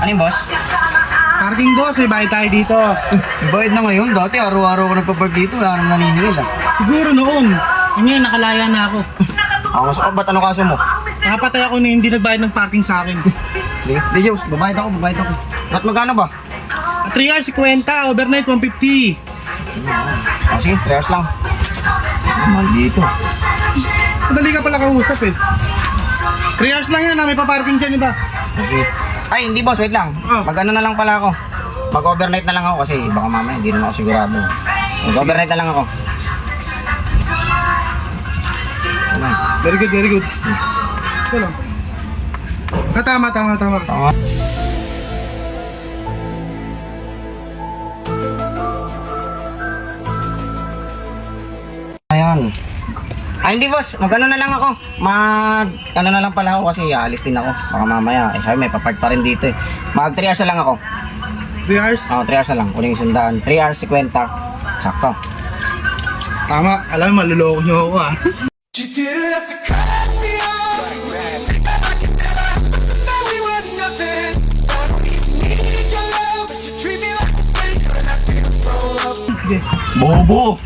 Ano yung boss? Parking boss, may bayad tayo dito. Bayad na ngayon. Dati araw-araw ko nagpapark dito. Wala nang naniningil ah. Siguro noon. Ngayon, nakalaya na ako. Mas ba't ano kaso mo? Nakapatay ako na hindi nagbayad ng parking sa akin. Di Diyos, babayad ako. Ba't magkano ba? 3 hours 50, overnight 150. Sige, 3 hours lang. Naman dito. Madali ka pala kausap eh. 3 hours lang yan, may paparking dyan iba. Sige. Ay, hindi boss, wait lang. Mag-ano na lang pala ako. Mag-overnight na lang ako kasi baka mamaya hindi rin ako sigurado. Mag-overnight na lang ako. Ano? Very good, very good. Ito lang. Tama. Tama. Ayan. Ay, hindi boss, mag-ano na lang ako. Ano na lang pala ako kasi aalis din ako. Baka mamaya, sabi may papark pa rin dito eh. Mag 3 hours na lang ako. 3 hours? 3 hours na lang. Kuning sundaan. 3 hours 50. Sakto. Tama, alam mo, maluloko nyo ako ah. You didn't have to cut me off. I can never know we were nothing. I don't even need your love, but you treat me like a stranger, and I feel so loved. Bobo!